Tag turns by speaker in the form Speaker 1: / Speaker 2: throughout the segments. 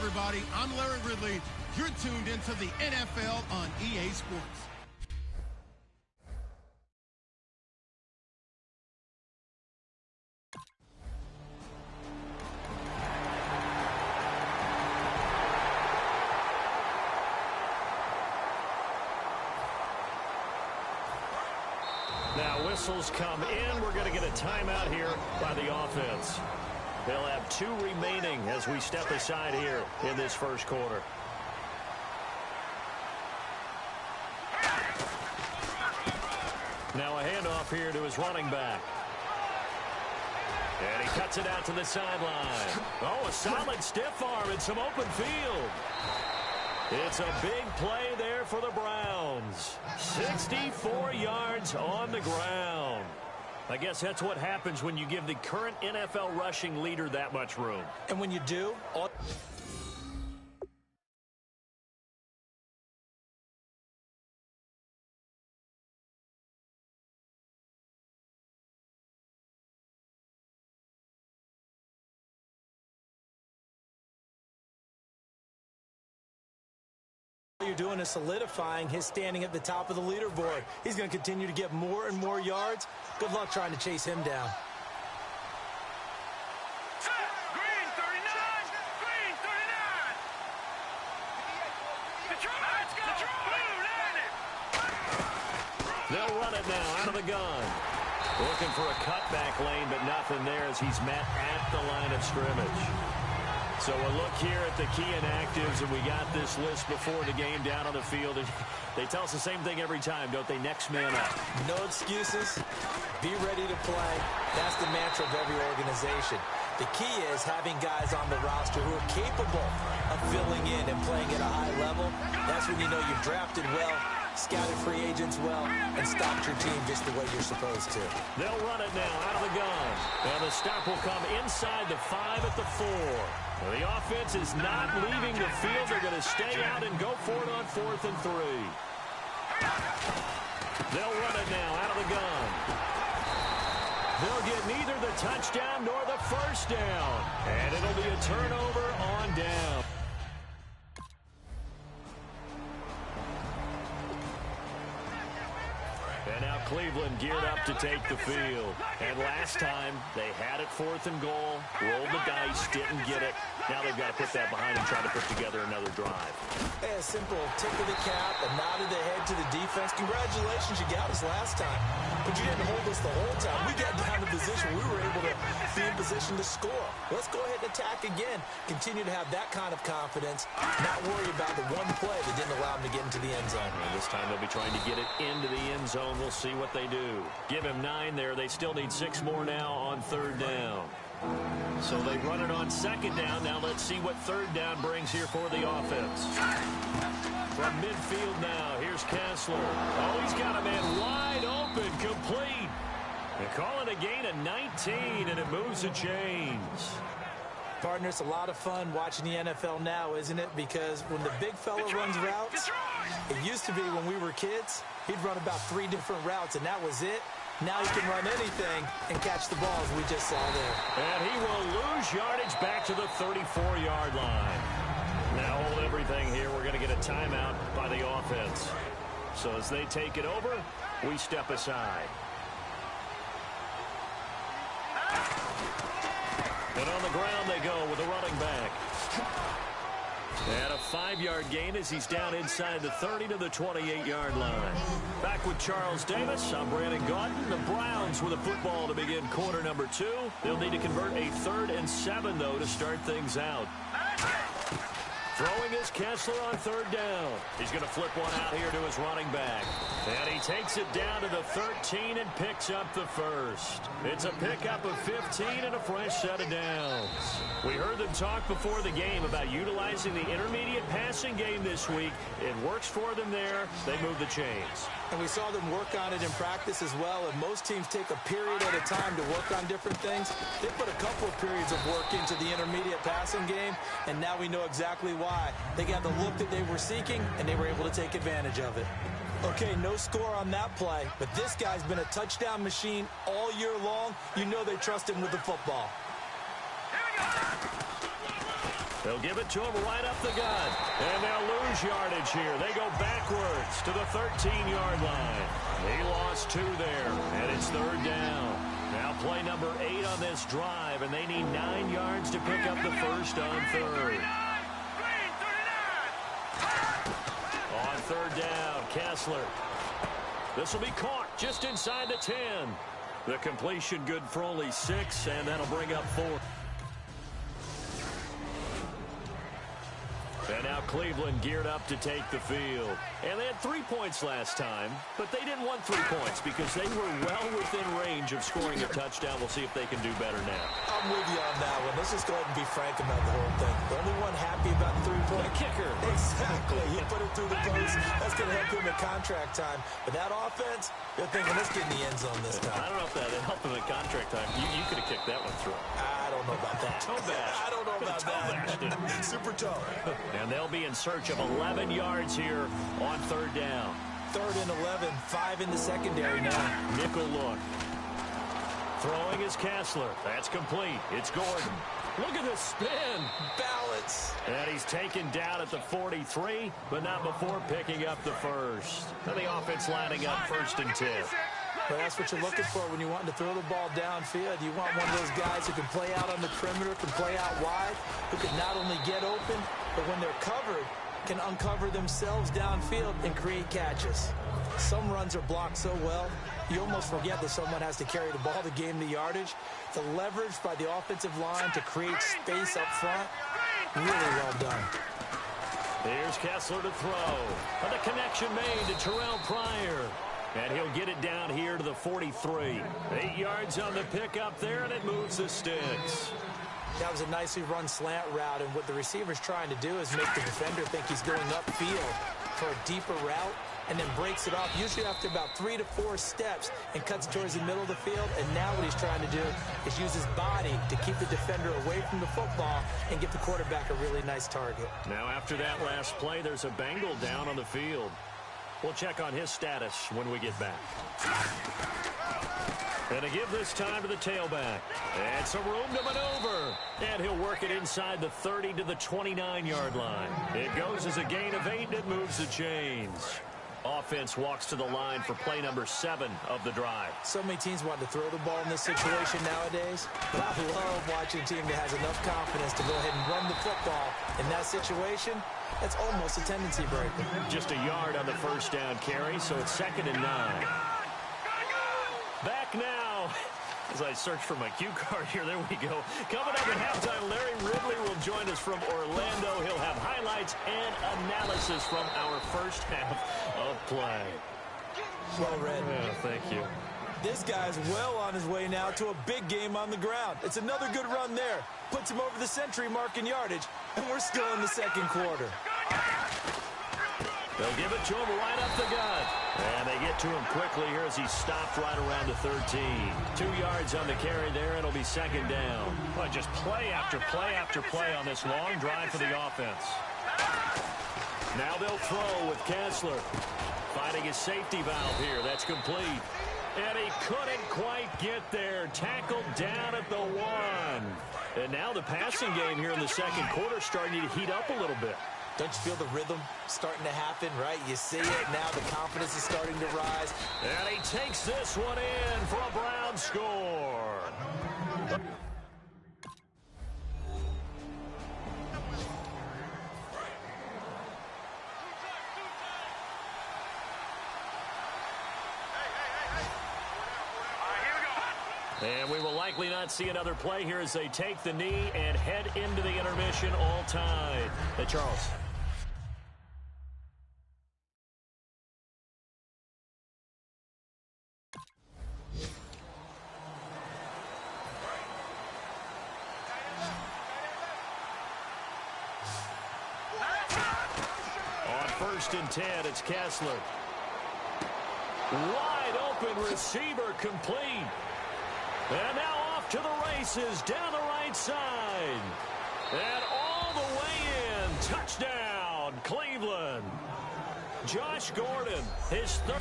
Speaker 1: everybody. I'm Larry Ridley. You're tuned into the NFL on EA Sports.
Speaker 2: Now whistles come in. We're going to get a timeout here by the offense. They'll have 2 remaining as we step aside here in this first quarter. Now a handoff here to his running back. And he cuts it out to the sideline. Oh, a solid stiff arm and some open field. It's a big play there for the Browns. 64 yards on the ground. I guess that's what happens when you give the current NFL rushing leader that much room.
Speaker 3: And when you do, all you're doing is solidifying his standing at the top of the leaderboard. He's going to continue to get more and more yards. Good luck trying to chase him down.
Speaker 4: Green 39! Green 39! Detroit! Blue 90!
Speaker 2: They'll run it now out of the gun. Looking for a cutback lane, but nothing there as he's met at the line of scrimmage. So a look here at the key inactives, and we got this list before the game down on the field. And they tell us the same thing every time, don't they? Next man up.
Speaker 3: No excuses. Be ready to play. That's the mantra of every organization. The key is having guys on the roster who are capable of filling in and playing at a high level. That's when you know you've drafted well, scouted free agents well, and stocked your team just the way you're supposed to.
Speaker 2: They'll run it now out of the gun. And the stop will come inside the 5 at the 4. Well, the offense is not leaving the field. They're going to stay out and go for it on 4th and 3. They'll run it now out of the gun. They'll get neither the touchdown nor the first down. And it'll be a turnover on down. Cleveland geared up to take the field. And last time, they had it 4th and goal, rolled the dice, didn't get it. Now they've got to put that behind and try to put together another drive.
Speaker 3: Hey, a simple tip of the cap, a nod of the head to the defense. Congratulations, you got us last time. But you didn't hold us the whole time. We got down to position. We were able to be in position to score. Let's go ahead and attack again. Continue to have that kind of confidence. Not worry about the one play that didn't allow them to get into the end zone.
Speaker 2: And this time they'll be trying to get it into the end zone. We'll see what they do. Give him 9 there. They still need 6 more now on 3rd down. So they run it on 2nd down. Now let's see what 3rd down brings here for the offense. From midfield now, here's Kessler. Oh, he's got a man wide open, complete. They call it a gain of 19, and it moves the chains.
Speaker 3: Partner, it's a lot of fun watching the NFL now, isn't it? Because when the big fella runs routes, it used to be when we were kids, he'd run about 3 different routes, and that was it. Now he can run anything and catch the ball, as we just saw there.
Speaker 2: And he will lose yardage back to the 34-yard line. Now hold everything here. We're going to get a timeout by the offense. So as they take it over, we step aside. And on the ground they go with a running back. And a 5-yard gain as he's down inside the 30 to the 28-yard line. Back with Charles Davis. I'm Brandon Gaudin. The Browns with a football to begin quarter number 2. They'll need to convert a 3rd and 7, though, to start things out. Throwing is Kessler on 3rd down. He's going to flip one out here to his running back. And he takes it down to the 13 and picks up the 1st. It's a pickup of 15 and a fresh set of downs. We heard them talk before the game about utilizing the intermediate passing game this week. It works for them there. They move the chains.
Speaker 3: And we saw them work on it in practice as well. And most teams take a period at a time to work on different things. They put a couple of periods of work into the intermediate passing game, and now we know exactly why. They got the look that they were seeking, and they were able to take advantage of it. Okay, no score on that play, but this guy's been a touchdown machine all year long. You know they trust him with the football.
Speaker 2: They'll give it to him right up the gut. And they'll lose yardage here. They go backwards to the 13-yard line. He lost 2 there, and it's 3rd down. Now play number 8 on this drive, and they need 9 yards to pick up the 1st on 3rd. On 3rd down, Kessler. This will be caught just inside the 10. The completion good for only 6, and that'll bring up 4. And now Cleveland geared up to take the field. And they had 3 points last time, but they didn't want 3 points because they were well within range of scoring a touchdown. We'll see if they can do better now.
Speaker 3: I'm with you on that one. Let's just go ahead and be frank about the whole thing. The only one happy about the 3-point
Speaker 2: kicker.
Speaker 3: Exactly. He put it through the post. That's going to help him at contract time. But that offense, they're thinking, let's get in the end zone this time.
Speaker 2: I don't know if that helped him at contract time. You could have kicked that one through.
Speaker 3: I don't know about that.
Speaker 2: Toe bash.
Speaker 3: I don't know about that. Super toe.
Speaker 2: And they'll be in search of 11 yards here on 3rd down.
Speaker 3: 3rd and 11, 5 in the secondary now.
Speaker 2: Nickel look. Throwing is Kessler. That's complete. It's Gordon. Look at this spin.
Speaker 3: Balance.
Speaker 2: And he's taken down at the 43, but not before picking up the 1st. And the offense lining up 1st and 10.
Speaker 3: But that's what you're looking for when you're wanting to throw the ball downfield. You want one of those guys who can play out on the perimeter, can play out wide, who can not only get open, but when they're covered, can uncover themselves downfield and create catches. Some runs are blocked so well, you almost forget that someone has to carry the ball to gain the yardage. The leverage by the offensive line to create space up front, really well done.
Speaker 2: Here's Kessler to throw. And the connection made to Terrell Pryor. And he'll get it down here to the 43. 8 yards on the pickup there, and it moves the sticks.
Speaker 3: That was a nicely run slant route, and what the receiver's trying to do is make the defender think he's going upfield for a deeper route, and then breaks it off, usually after about 3 to 4 steps, and cuts towards the middle of the field. And now what he's trying to do is use his body to keep the defender away from the football and give the quarterback a really nice target.
Speaker 2: Now after that last play, there's a Bengal down on the field. We'll check on his status when we get back. And to give this time to the tailback. And some room to maneuver. And he'll work it inside the 30 to the 29-yard line. It goes as a gain of 8, and it moves the chains. Offense walks to the line for play number 7 of the drive.
Speaker 3: So many teams want to throw the ball in this situation nowadays, but I love watching a team that has enough confidence to go ahead and run the football in that situation. That's almost a tendency breaker.
Speaker 2: Just a yard on the first down carry, so it's 2nd and 9. Back now. As I search for my cue card here, there we go. Coming up at halftime, Larry Ridley will join us from Orlando. He'll have highlights and analysis from our first half of play.
Speaker 3: Well read.
Speaker 2: Yeah, thank you.
Speaker 3: This guy's well on his way now to a big game on the ground. It's another good run there. Puts him over the century mark in yardage, and we're still in the second quarter.
Speaker 2: They'll give it to him right up the gut. And they get to him quickly here as he's stopped right around the 13. 2 yards on the carry there. It'll be 2nd down. Well, just play after play after play on this long drive for the offense. Now they'll throw with Kessler. Finding his safety valve here. That's complete. And he couldn't quite get there. Tackled down at the 1. And now the passing game here in the second quarter starting to heat up a little bit.
Speaker 3: Don't you feel the rhythm starting to happen, right? You see it now. The confidence is starting to rise.
Speaker 2: And he takes this one in for a Brown score. And we will likely not see another play here as they take the knee and head into the intermission all tied. Hey, Charles. On 1st and 10, it's Kessler. Wide open receiver complete. And now off to the races down the right side. And all the way in. Touchdown, Cleveland. Josh Gordon, his third.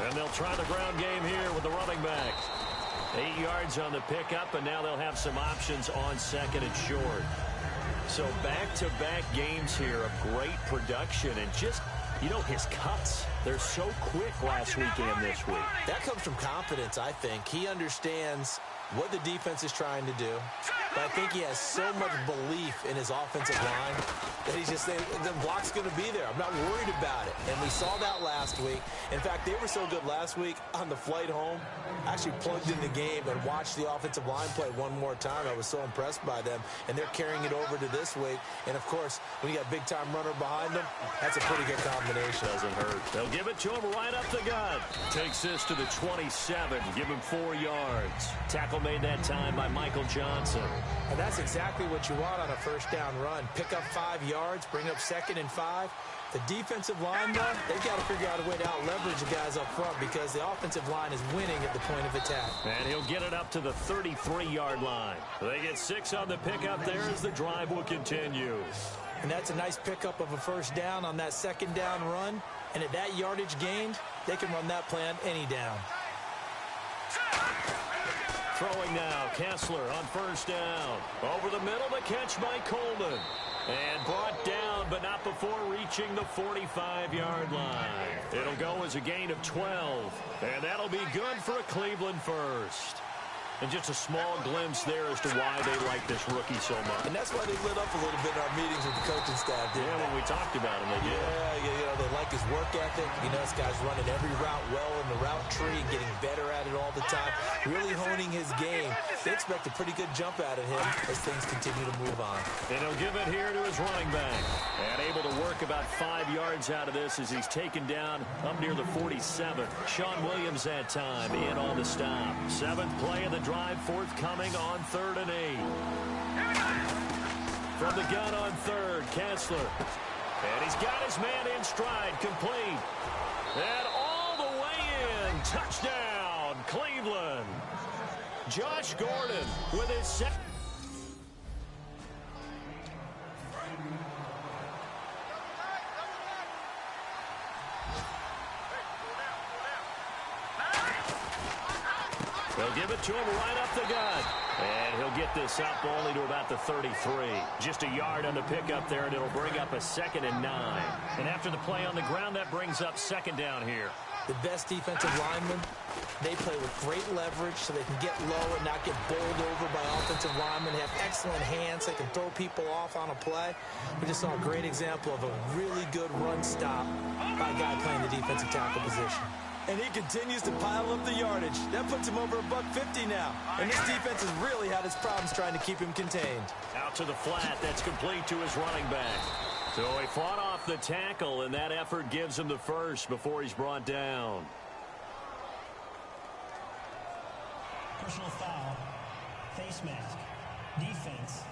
Speaker 2: And they'll try the ground game here with the running back. 8 yards on the pickup, and now they'll have some options on 2nd and short. So back-to-back games here of great production and just, you know, his cuts. They're so quick last week and this week.
Speaker 3: That comes from confidence, I think. He understands what the defense is trying to do. But I think he has so much belief in his offensive line that he's just saying, the block's going to be there. I'm not worried about it. And we saw that last week. In fact, they were so good last week on the flight home. I actually plugged in the game and watched the offensive line play one more time. I was so impressed by them. And they're carrying it over to this week. And, of course, when you got a big-time runner behind them, that's a pretty good combination.
Speaker 2: Doesn't hurt. They'll give it to him right up the gut. Takes this to the 27. Give him 4 yards. Tackle made that time by Michael Johnson.
Speaker 3: And that's exactly what you want on a first down run. Pick up 5 yards, bring up 2nd and 5. The defensive line, though, they've got to figure out a way to out-leverage the guys up front because the offensive line is winning at the point of attack.
Speaker 2: And he'll get it up to the 33-yard line. They get 6 on the pickup there as the drive will continue.
Speaker 3: And that's a nice pickup of a first down on that 2nd down run. And at that yardage gained, they can run that play on any down.
Speaker 2: Throwing now, Kessler on 1st down. Over the middle, the catch by Coleman. And brought down, but not before reaching the 45-yard line. It'll go as a gain of 12. And that'll be good for a Cleveland first. And just a small glimpse there as to why they like this rookie so much.
Speaker 3: And that's why they lit up a little bit in our meetings with the coaching staff.
Speaker 2: Yeah, when we talked about him, they did.
Speaker 3: Yeah, you know, they like his work ethic. You know, this guy's running every route well in the route tree, getting better at it all the time, really honing his game. They expect a pretty good jump out of him as things continue to move on.
Speaker 2: And he'll give it here to his running back. And able to work about 5 yards out of this as he's taken down up near the 47. Sean Williams that time in on the stop. 7th play of the drive forthcoming on 3rd and 8. From the gun on 3rd, Kessler. And he's got his man in stride, complete. And all the way in, touchdown, Cleveland. Josh Gordon with his second. They'll give it to him right up the gut. And he'll get this up only to about the 33. Just a yard on the pickup there, and it'll bring up a 2nd and 9. And after the play on the ground, that brings up 2nd down here.
Speaker 3: The best defensive linemen, they play with great leverage so they can get low and not get bowled over by offensive linemen. They have excellent hands. They can throw people off on a play. We just saw a great example of a really good run stop by a guy playing the defensive tackle position. And he continues to pile up the yardage. That puts him over $150 now. And this defense has really had its problems trying to keep him contained.
Speaker 2: Out to the flat. That's complete to his running back. So he fought off the tackle, and that effort gives him the first before he's brought down.
Speaker 5: Personal foul. Face mask. Defense.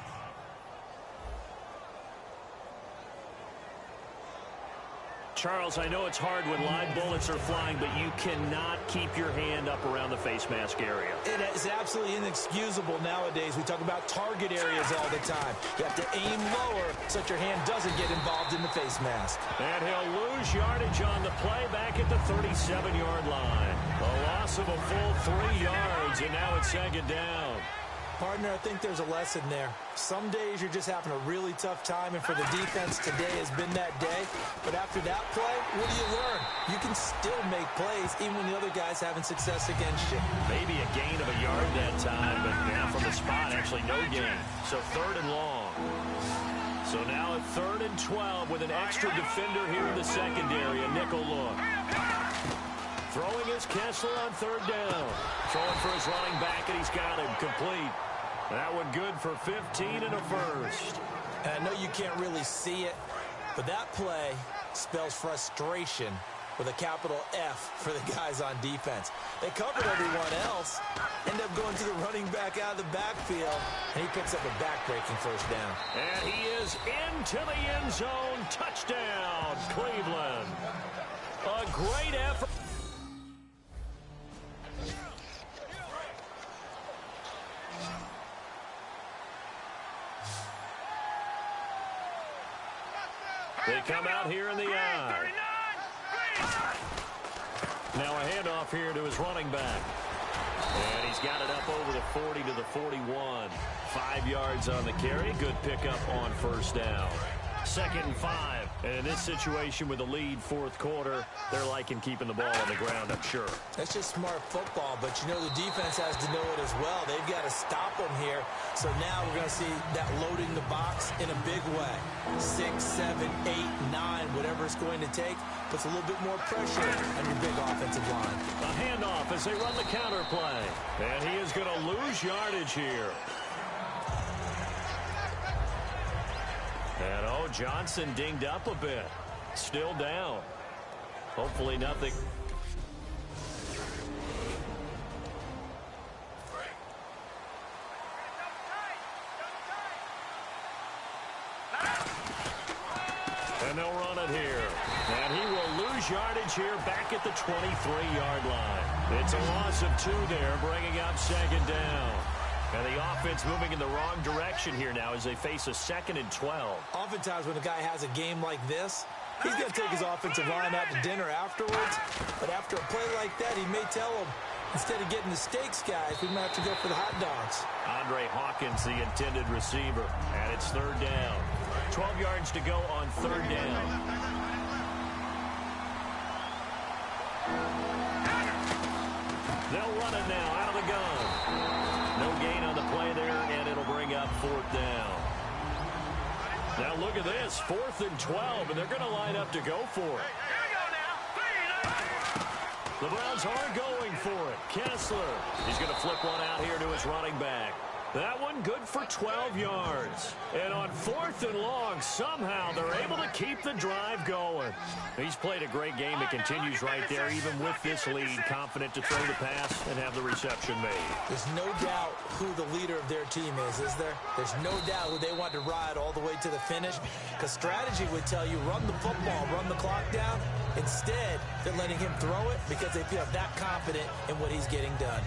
Speaker 2: Charles, I know it's hard when live bullets are flying, but you cannot keep your hand up around the face mask area.
Speaker 3: It is absolutely inexcusable nowadays. We talk about target areas all the time. You have to aim lower so that your hand doesn't get involved in the face mask.
Speaker 2: And he'll lose yardage on the play back at the 37-yard line. A loss of a full 3 yards, and now it's 2nd down.
Speaker 3: Partner, I think there's a lesson there. Some days you're just having a really tough time, and for the defense, today has been that day. But after that play, what do you learn? You can still make plays even when the other guy's having success against you.
Speaker 2: Maybe a gain of a yard that time, but now from the spot, actually no gain. So 3rd and long. So now at 3rd and 12 with an extra defender here in the secondary, a nickel look. Throwing is Kessler on 3rd down. Throwing for his running back, and he's got him complete. That one good for 15 and a first.
Speaker 3: And I know you can't really see it, but that play spells frustration with a capital F for the guys on defense. They covered everyone else, end up going to the running back out of the backfield, and he picks up a back-breaking 1st down.
Speaker 2: And he is into the end zone. Touchdown, Cleveland. A great effort. They come out here in the eye. Now a handoff here to his running back. And he's got it up over the 40 to the 41. 5 yards on the carry. Good pickup on 1st down. 2nd and 5. And in this situation with the lead 4th quarter, they're liking keeping the ball on the ground, I'm sure.
Speaker 3: That's just smart football, but you know the defense has to know it as well. They've got to stop them here. So now we're going to see that loading the box in a big way. 6, 7, 8, 9, whatever it's going to take, puts a little bit more pressure on your big offensive line.
Speaker 2: A handoff as they run the counter play. And he is going to lose yardage here. And, oh, Johnson dinged up a bit. Still down. Hopefully nothing. And they'll run it here. And he will lose yardage here back at the 23-yard line. It's a loss of 2 there, bringing up 2nd down. And the offense moving in the wrong direction here now as they face a 2nd and 12.
Speaker 3: Oftentimes when a guy has a game like this, he's going to take his offensive line out to dinner afterwards. But after a play like that, he may tell him, instead of getting the steaks, guys, we might have to go for the hot dogs.
Speaker 2: Andre Hawkins, the intended receiver. And it's 3rd down. 12 yards to go on 3rd down. They'll run it now out of the gun. No gain on the play there, and it'll bring up 4th down. Now look at this, 4th and 12, and they're going to line up to go for it. The Browns are going for it. Kessler, he's going to flip one out here to his running back. That one good for 12 yards. And on 4th and long, somehow they're able to keep the drive going. He's played a great game. It continues right there, even with this lead, confident to throw the pass and have the reception made.
Speaker 3: There's no doubt who the leader of their team is there? There's no doubt who they want to ride all the way to the finish, because strategy would tell you run the football, run the clock down. Instead, they're letting him throw it because they feel that confident in what he's getting done.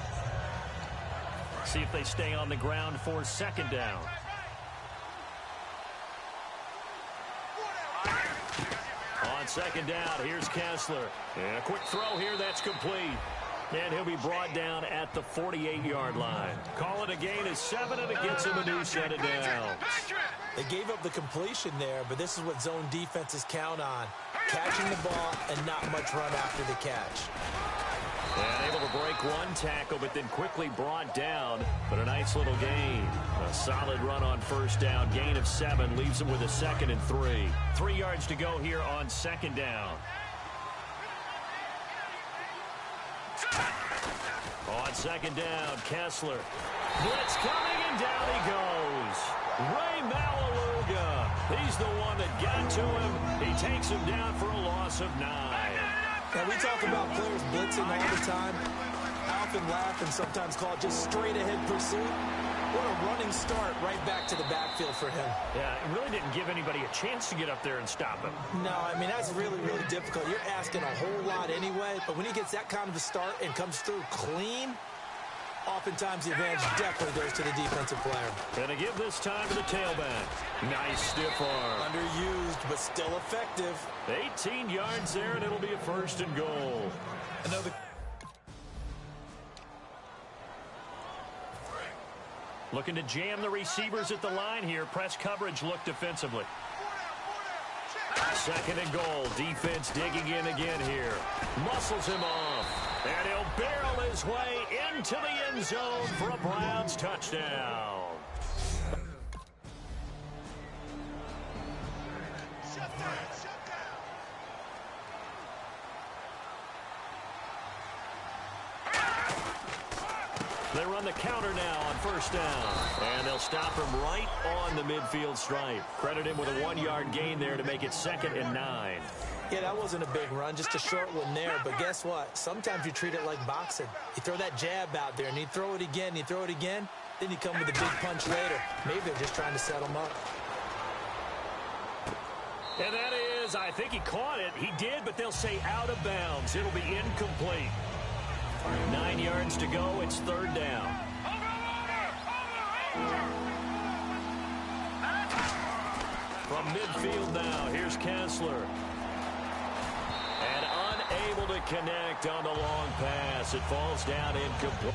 Speaker 2: See if they stay on the ground for 2nd down. On 2nd down, here's Kessler. And a quick throw here, that's complete. And he'll be brought down at the 48-yard line. Call it a gain of 7, and it gets him a new set of downs.
Speaker 3: They gave up the completion there, but this is what zone defenses count on. Catching the ball and not much run after the catch.
Speaker 2: And able to break one tackle, but then quickly brought down. But a nice little gain. A solid run on first down. Gain of 7 leaves him with a 2nd and 3. 3 yards to go here on 2nd down. On 2nd down, Kessler. Blitz coming, and down he goes. Ray Malaluga. He's the one that got to him. He takes him down for a loss of 9.
Speaker 3: Now, we talk about players blitzing all the time. I often laugh and sometimes call it just straight-ahead pursuit. What a running start right back to the backfield for him.
Speaker 2: Yeah, it really didn't give anybody a chance to get up there and stop him.
Speaker 3: No, I mean, that's really, really difficult. You're asking a whole lot anyway, but when he gets that kind of a start and comes through clean, oftentimes the advantage definitely goes to the defensive player.
Speaker 2: Gonna give this time to the tailback. Nice stiff arm.
Speaker 3: Underused, but still effective.
Speaker 2: 18 yards there, and it'll be a 1st and goal.
Speaker 3: Another.
Speaker 2: Looking to jam the receivers at the line here. Press coverage look defensively. 2nd and goal. Defense digging in again here. Muscles him off. And he'll barrel his way into the end zone for a Browns touchdown. They run the counter now on 1st down. And they'll stop him right on the midfield stripe. Credit him with a 1-yard gain there to make it 2nd and 9.
Speaker 3: Yeah, that wasn't a big run, just a short one there. But guess what? Sometimes you treat it like boxing. You throw that jab out there, and you throw it again, you throw it again, then you come with a big punch later. Maybe they're just trying to set him up.
Speaker 2: And that is, I think he caught it. He did, but they'll say out of bounds. It'll be incomplete. 9 yards to go. It's 3rd down. From midfield now, here's Kessler. And unable to connect on the long pass. It falls down incomplete.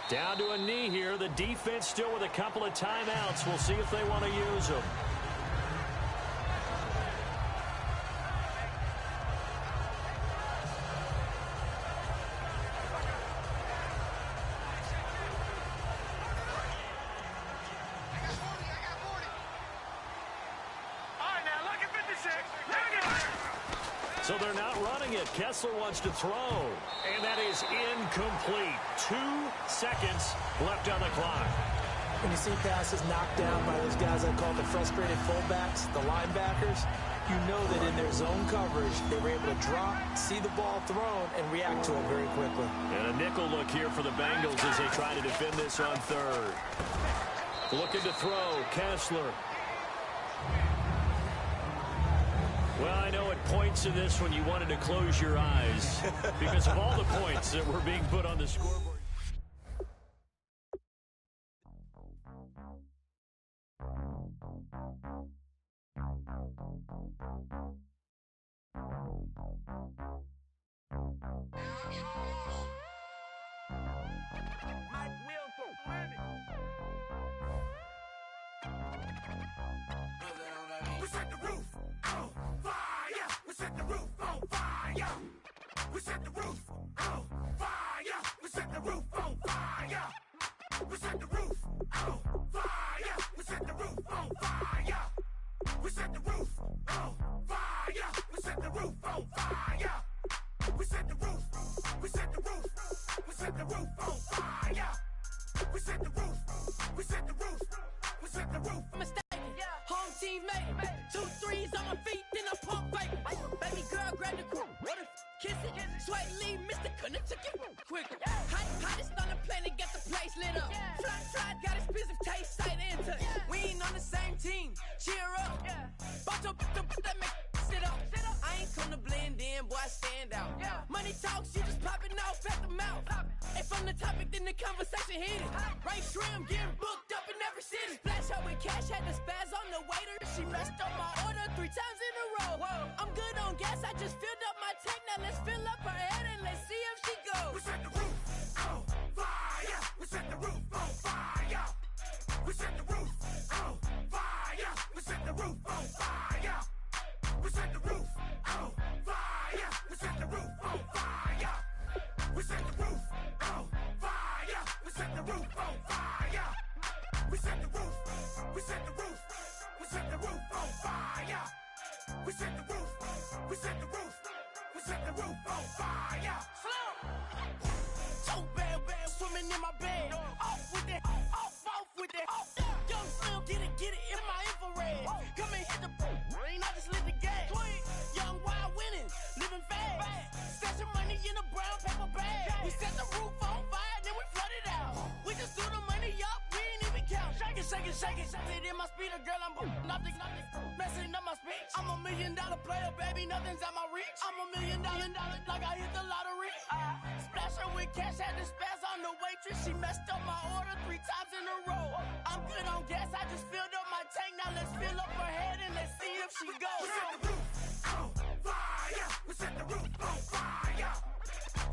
Speaker 2: Down to a knee here. The defense still with a couple of timeouts. We'll see if they want to use them. So they're not running it. Kessler wants to throw. And that is incomplete. 2 seconds left on the clock.
Speaker 3: When you see passes knocked down by those guys I call the frustrated fullbacks, the linebackers, you know that in their zone coverage, they were able to drop, see the ball thrown, and react to it very quickly.
Speaker 2: And a nickel look here for the Bengals as they try to defend this on 3rd. Looking to throw. Kessler. Well, I know at points in this when you wanted to close your eyes because of all the points that were being put on the scoreboard.
Speaker 4: We set the roof on fire. We set the roof on fire. We set the roof on fire. We set the roof on fire. We set the roof on fire. We set the roof on fire. We set the roof on fire. We set the roof on fire. We set the roof. We set the roof. We set the roof on fire. We set the roof. We set the roof. We set the roof.
Speaker 6: Mistaken. Home team made it. 2 threes on my feet, then I pump baby. Baby girl, grab the cool. Kiss it. Sweat leave, Mr. Couldn't took it quicker. Hottest on the planet, got the place lit up. Fly, got expensive taste, sight into. We ain't on the same team. Cheer up. Bunch of that make sit up. I ain't come to blend in, boy, I stand out. Money talks, you just popping off at the mouth. And from the topic, then the conversation heated. Right shrimp, getting booked up in city. Splash her with cash, had to spaz on the waiter. She messed up my order 3 times in a row. Whoa, I'm good on gas, I just filled up my tank. Now let's fill up her head and let's see if she goes.
Speaker 4: We set the roof on fire. We set the roof on fire. We set the roof on fire. We set the roof on fire. We set the roof on fire. We set the roof on fire. We set the roof on fire. We set the roof on fire. We set the roof. We set the roof. We set the roof on fire. We set the roof. We set the roof. We set the roof on fire.
Speaker 6: Slow. So bad, swimming in my bed. Off with it, off with it. Young Slim, get it in my infrared. Come and hit the rain, I just lit the gas. Young wild winning, living fast. Stashing money in a brown paper bag. We set the roof on fire, then we flood it out. We just threw the money up, we ain't even count. Shake it, shake it, shake it. It in my speeder, girl, I'm nothing, messing up my speech. I'm $1 million player, baby, nothing's out my reach. I'm $1 million, like I hit the lottery. Splash her with cash, had to spaz on the waitress. She messed up my order 3 times in a row. I'm good on gas, I just filled up my tank. Now let's fill up her head and let's see if she goes.
Speaker 4: We set the roof on fire. We set the roof on fire.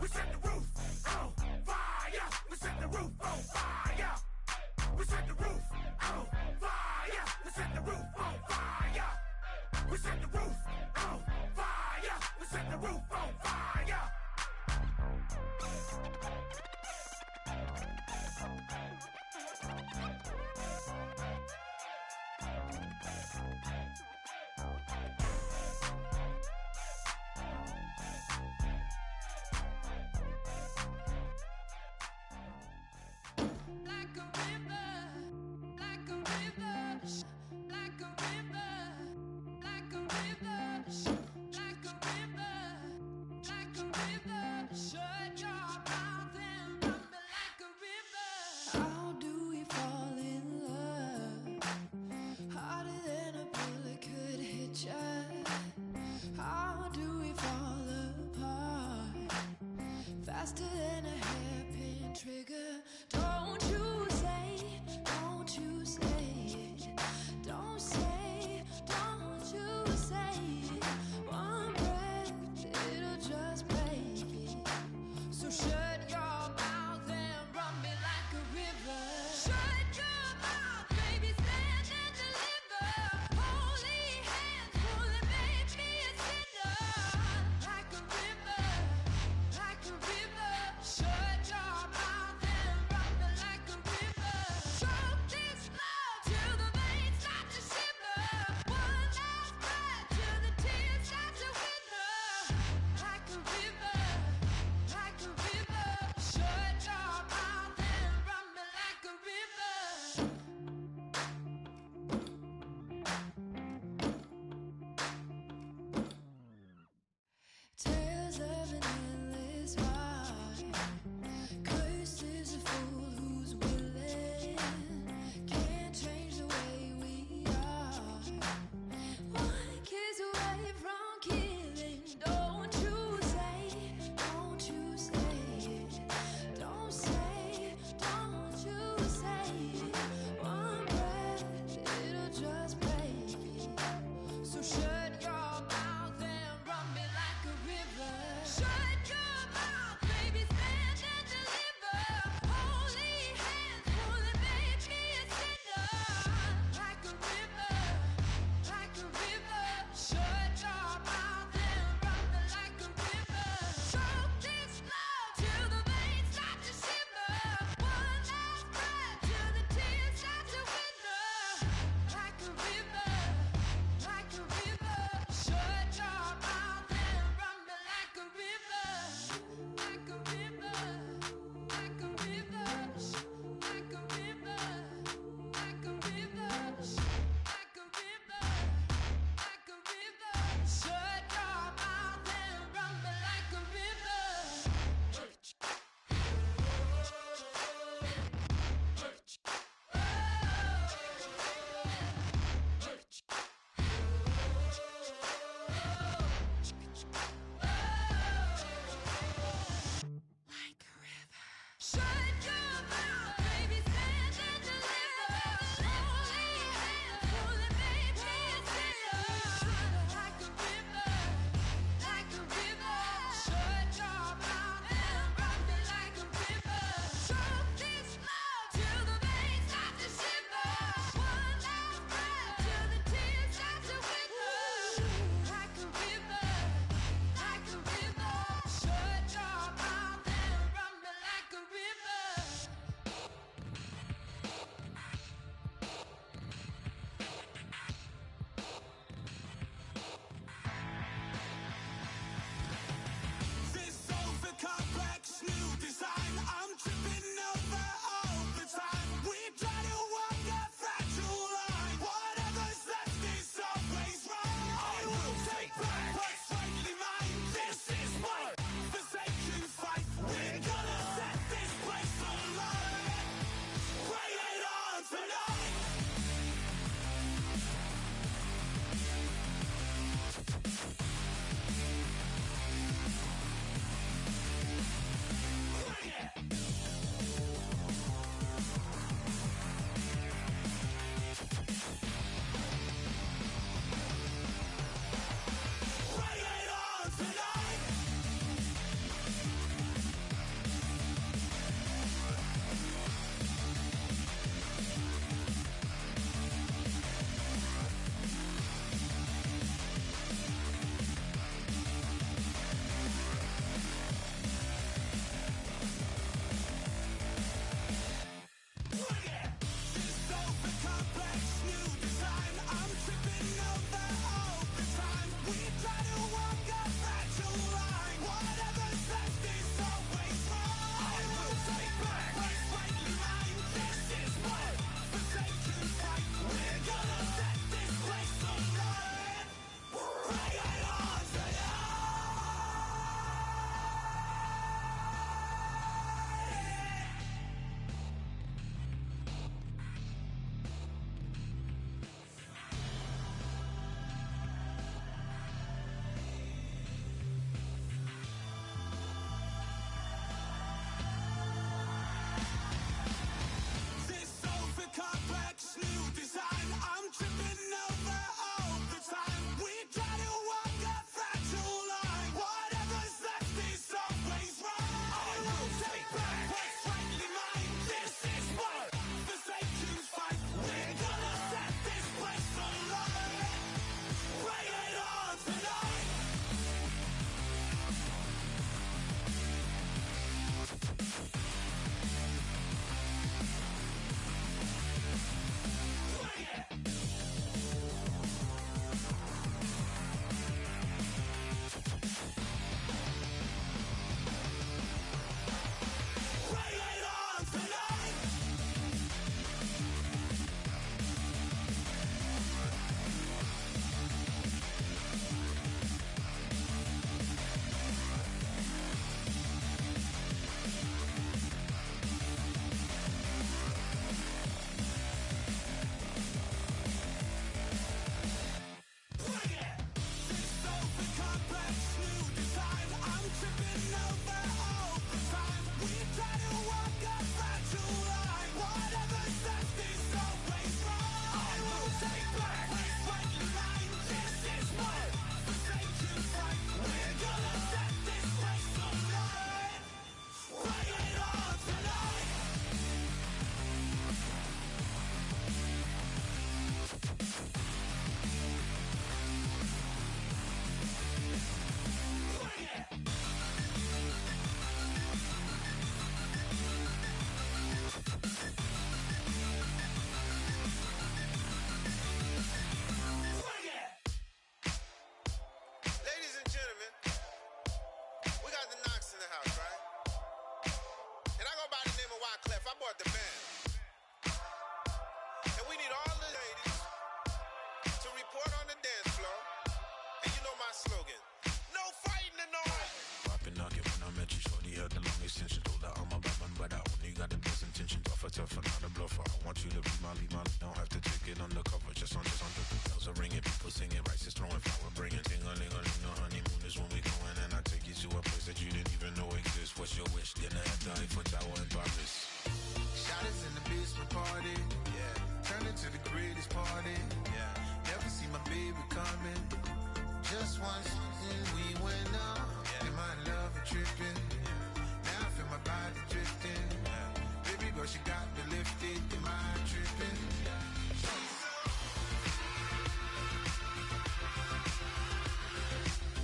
Speaker 4: We set the roof on fire. We set the roof on fire. We set the roof on fire. We set the roof on fire. We set the roof on fire. We set the roof on fire.
Speaker 6: Like a river, like a river, like a river, like a river, like a river, like a river. Shut your mouth and run me like a river. How do we fall in love? Harder than a bullet could hit ya. How do we fall apart? Faster than a hairpin trigger. Don't you say it, don't you say it. Don't say, don't you say it. One breath, it'll just break it. So shut your mouth and run me like a river. Shut your mouth, baby, stand and deliver. Holy hands, pulling, make me a sinner. Like a river, like a river.
Speaker 4: complex, new design. I'm tripping over all the time. We try to walk a fragile line. Whatever's left is always right. I will take back what's rightly mine. This is what the Satan's fight. We're gonna set this place alight. Bring it on tonight. Bring it. Bring it on tonight. Bring it. This over complex, new design. I'm tripping over all the time. We try to walk a fragile line. Whatever's left is always right. I will take back what's rightly mine. This is what the Satan's fight. We're gonna set this place alight. Bring it on tonight. Bring it. Bring it.
Speaker 7: Ladies and gentlemen, we got the Knox in the house, right? And I go by the name of Wyclef. I bought the band. And we need all the ladies to report on the dance floor. And you know my slogan, no fighting and no fighting.
Speaker 8: Poppin' knock it when I met you, shorty had the long extension. Told her I'm a bad man, but I only got the best intention. Tougher, not a bluffer. I want you to be my lead, don't have to take it undercover. Just on the bells are ringing, people singing, rice is throwing, flower bringing. Ting-a-ling-a-ling, the honeymoon is when we going, and I take you to a place that you didn't even know exists. What's your wish? Dinner at the Eiffel Tower in Paris.
Speaker 9: Shot us in the basement party, yeah. Turn into the greatest party, yeah. Never see my baby coming. Just once, and we went up. Yeah. And my love a tripping. Yeah. Now I feel my body drifting. Yeah. Baby girl, she got me lifted. Am I tripping? Yeah.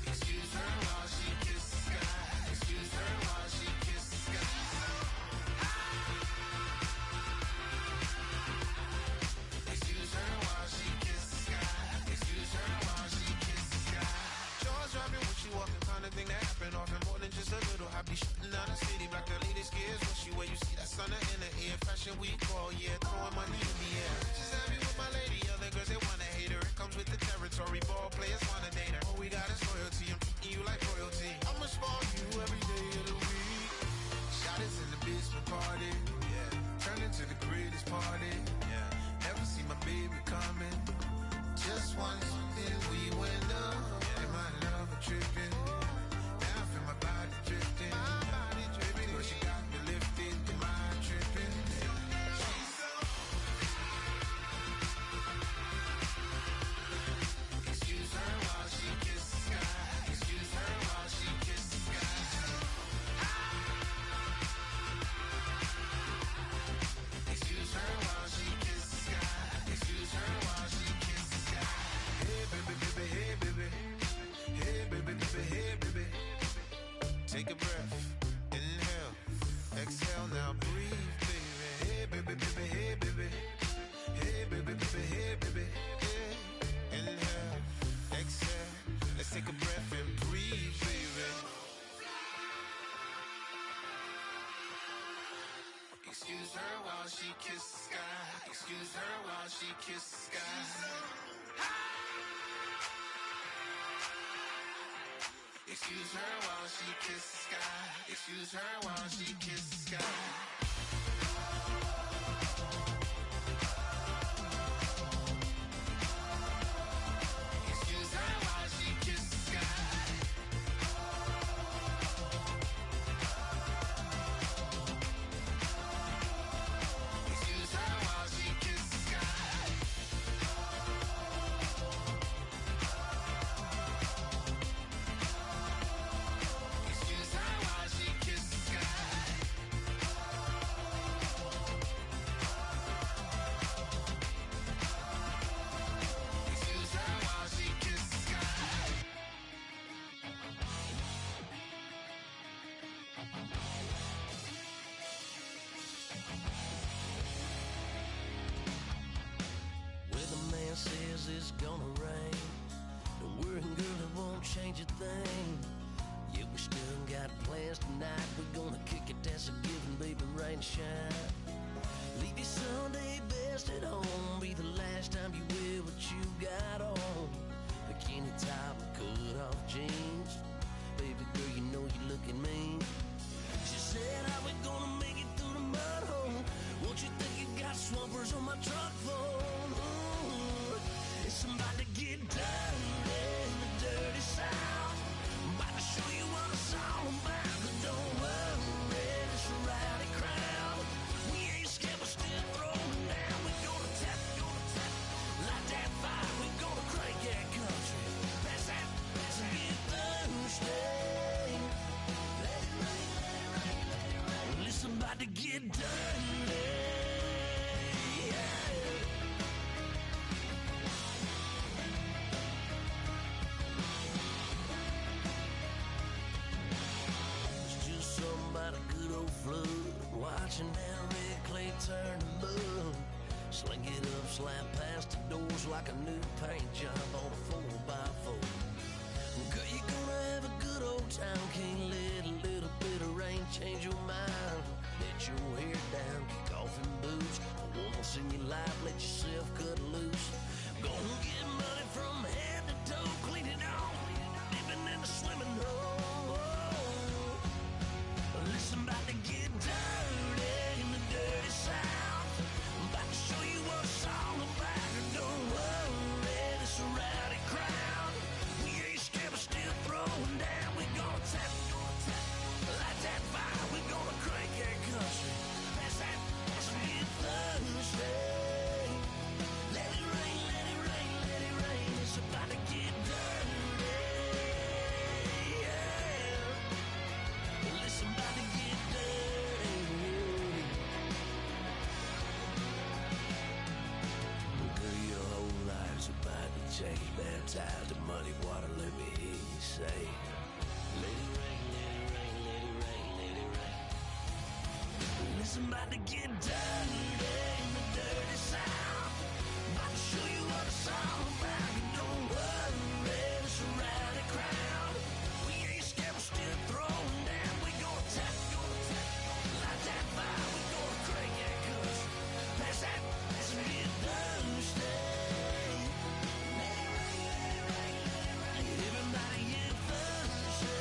Speaker 9: Excuse her while she kiss the sky. Excuse her while she kiss the sky. Excuse her while she kiss the sky. Excuse her while she kiss the sky. Jaws dropping when she walking, kind of thing that happen often. More than just a little. I be shutting down the city, black the latest gears. When she where you see that sun in the air. Fashion week all year, throwing money in the air. Just happy with my lady, other girls they wanna hate her. It comes with the territory, ball players wanna date her. All we got is loyalty, I'm treating you like royalty. I'ma spoil you every day of the week. Shot us in the basement party, yeah. Turn into the greatest party, yeah. Never see my baby coming. Just once, then we went up. Yeah. And my love a tripping. Now I feel my body drifting. Baby girl, she got me lifted. Am I tripping? Excuse her while she kiss the sky. Excuse her while she kiss the sky. Excuse her while she kiss the sky. Excuse her while she kiss the sky. Hey baby, baby, hey baby. Hey baby, baby, hey baby. Take a breath, inhale, exhale, now breathe, baby. Hey baby, baby, hey baby. Hey baby, baby, hey baby. Hey. Inhale, exhale, let's take a breath and breathe, baby. Excuse her while she kiss the sky. Excuse her while she kiss the sky. Excuse her while she kiss the sky. Excuse her while she kiss the sky. Excuse her while she kiss the sky. Excuse her while she kiss the sky.
Speaker 10: get dirty. Yeah. It's just something about a good old flood, watching that red clay turn to mud. Sling it up, slap past the doors like a new paint job on a 4x4. Girl, you're gonna have a good old time. Can't let a little bit of rain change your mind. Let your hair down, kick off in boots. Once in your life, let yourself cut loose. Gonna get money from head to toe, clean it off, living in a swimming hole. Listen, about to get dirty in the dirty South. I'm about to show you what it's all about. Don't worry, this a rowdy crowd. We ain't scared, but still throwing down. We gonna tap, light that fire. We gonna crank that country. That's that, let's get Thursday. Let it rain, let it rain, let it rain. It's about to get dirty. Yeah. Listen, about to get dirty. Girl, your whole life's about to change. Baptized in muddy water, let me hear you say, let it rain, let it rain, let it rain, let it rain. Listen, about to get dirty in the dirty South. About to show you what it's all about. And don't worry, it's a rowdy crowd. We ain't scared, we're still throwing down. We gonna tap, light that fire. We gonna crank that country. Pass that, let's get Thursday. Let it rain, let it rain, let it rain. Everybody get Thursday.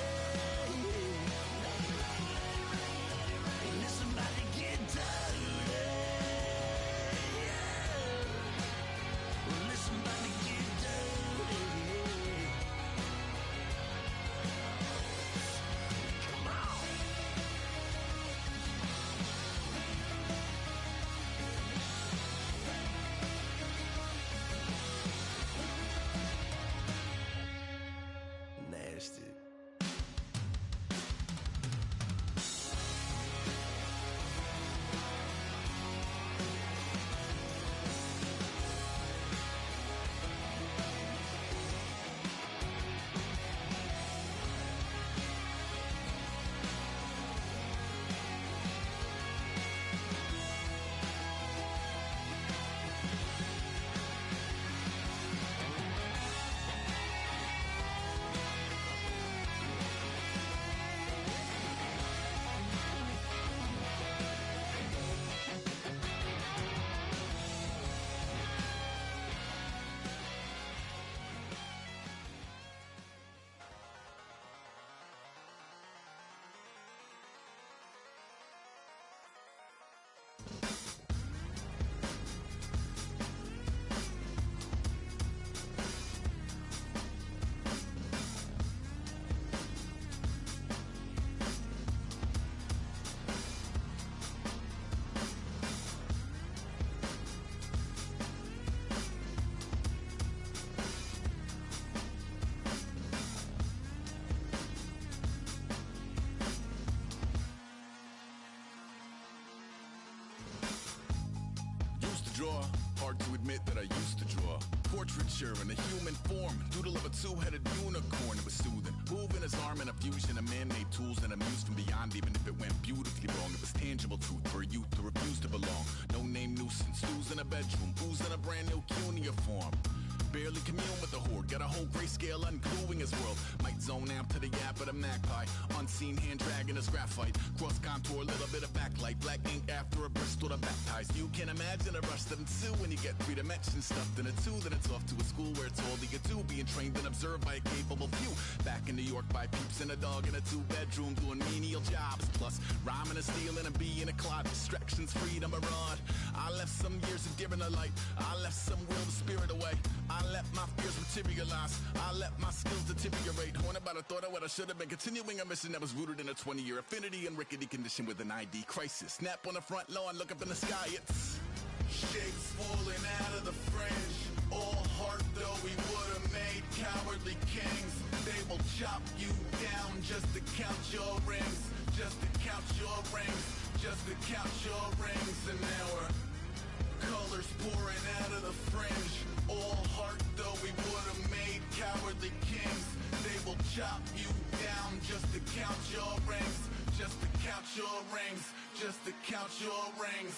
Speaker 10: Let it rain, let it rain, let it rain. Listen, about to get dirty. Yeah. Listen, about to get dirty. Come on. Nasty.
Speaker 11: Draw. Hard to admit that I used to draw. Portraiture in a human form. Doodle of a two-headed unicorn. It was soothing. Moving his arm in a fusion of man-made tools and amused from beyond. Even if it went beautifully wrong, it was tangible truth for a youth who refused to belong. No name nuisance. Who's in a bedroom? Who's in a brand new cuneiform? Barely commune with the horde. Got a whole grayscale ungluing his world. Might zone out to the yap of the magpie. Unseen hand dragging his graphite. Cross contour, little bit of backlight. Black ink after a Bristol to baptize. You can imagine a rush that ensue when you get three dimensions stuffed in a two. Then it's off to a school where it's all that you do. Being trained and observed by a capable few. Back in New York by peeps and a dog in a two-bedroom doing menial jobs. Plus rhyming and stealing and being a clod. Distractions, freedom, a rod. I left some years of giving a light. I left some will the spirit away. I let my fears materialize. I let my skills deteriorate. Horn about a thought of what I should have been. Continuing a mission that was rooted in a 20-year affinity and rickety condition with an ID crisis. Snap on the front lawn, look up in the sky. It's
Speaker 9: shapes falling out of the fringe. All heart though we would have made cowardly kings. They will chop you down just to count your rings. Just to count your rings.
Speaker 11: just to count your rings. And now we're colors pouring out of the fringe. All heart though we would have made cowardly kings. They will chop you down just to count your rings. Just to count your rings. Just to count your rings.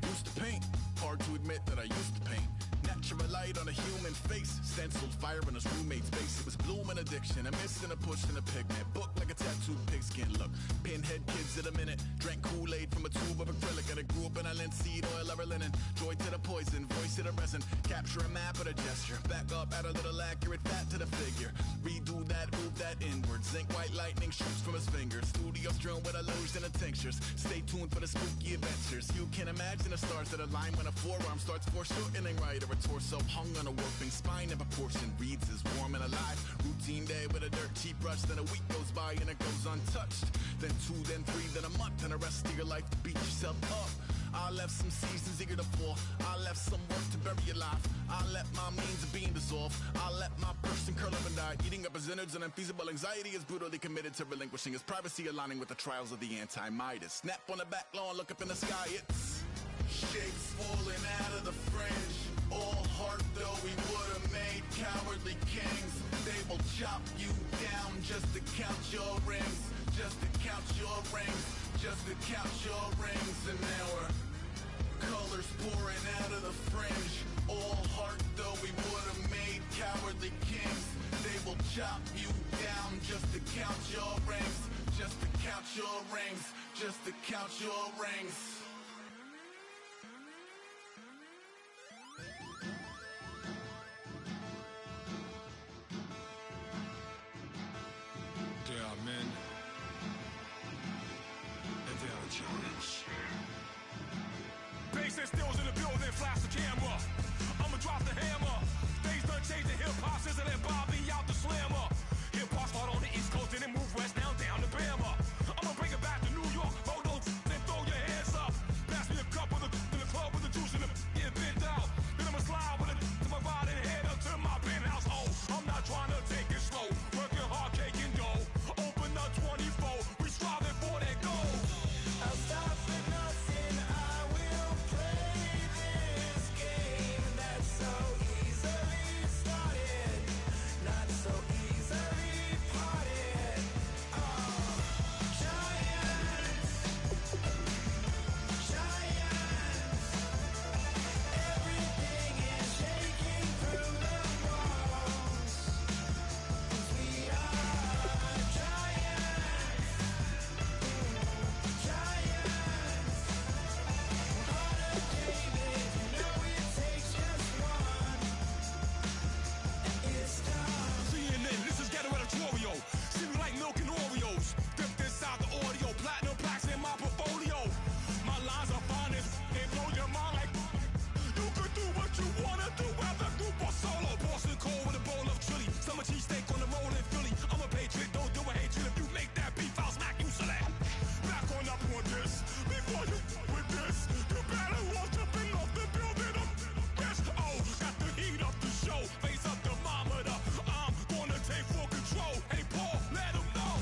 Speaker 11: Used to paint, hard to admit that I used to paint. Natural light on a human face, stenciled fire in his roommate's face. It was bloom and addiction, a miss and a push and a pigment. Book like a tattooed pigskin look. Pinhead kids at a minute, drank Kool-Aid from a tube of acrylic, and I grew up in a linseed oil or a linen. Joy to the poison, voice to the resin. Capture a map of a gesture. Back up, add a little accurate fat to the figure. Redo that, move that inward. Zinc white lightning shoots from his fingers. Studio strewn with illusion and tinctures. Stay tuned for the spooky adventures. You can imagine the stars that align when a forearm starts foreshortening right, or a torso hung on a warping spine in proportion. Reads as warm and alive. Routine day with a dirt cheap brush. Then a week goes by and it goes untouched. Then 2, then 3, then a month, and the rest of your life to beat yourself up. I left some seasons eager to fall. I left some work to bury alive. I let my means of being dissolved. I let my person curl up and die. Eating up his innards and unfeasible anxiety is brutally committed to relinquishing his privacy, aligning with the trials of the anti-Midas. Snap on the back lawn, look up in the sky, it's shapes falling out of the fringe. All heart though we would have made cowardly kings. They will chop you down just to count your rings. Just to count your rings. Just to count your rings. And now we're colors pouring out of the fringe. All heart though we would have made cowardly kings. They will chop you down just to count your rings. Just to count your rings. Just to count your rings.
Speaker 8: There are men, and there are giants.
Speaker 4: Bass and stills in the building, flash the camera. I'ma drop the hammer. Things done changed, the hip-hop sizzle and Bobby out the slammer. Hip-hop start on the East Coast and then move west now down to Bama. I'ma bring it back to New York, photos, then throw your hands up. Pass me a cup of the in the club with the juice in the get bent out. Then I'ma slide with it to my ride and head up to my penthouse. Oh, I'm not trying to take it slow, working hard, caking dough. Open up 24, we striving for that goal. I'll stop for nothing, I will play this game that's so easily started, not so easily parted. Giants, everything is shaking through the walls. 'Cause we are giants. Heart of David, you know it takes just one, and it's done. CNN, this is ghetto editorial. See me like milk and Oreos. Dipped inside the audio, platinum plaques in my portfolio. My lines are finest, they blow your mind like you could do what you wanna do, whether group or solo. Boston cold with a bowl of chili, summer cheesesteak on the roll in Philly. I'm a patriot, don't do a hatred. If you make that beef, I'll smack you silly. Back on up on this, before you with this, you better walk jumping off the building up. Yes, oh, got the heat up the show, face up the thermometer. I'm gonna take full control. Hey Paul, let him know.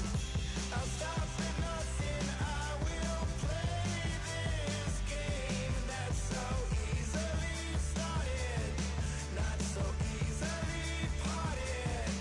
Speaker 4: I'll stop for nothing, I will play this game that's so easily started, not so easily parted.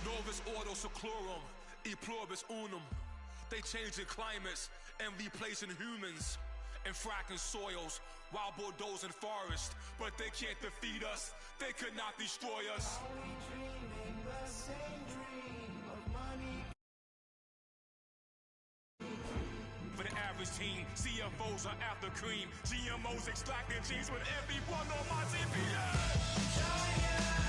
Speaker 4: Novus ordo seclorum, e pluribus unum. They changing climates and replacing humans and fracking soils, wild bulldozing forests, but they can't defeat us. They could not destroy us. Are we dreaming the same dream of money? For the average
Speaker 12: team. CFOs are after cream. GMOs extracting genes with everyone on my team. Yeah.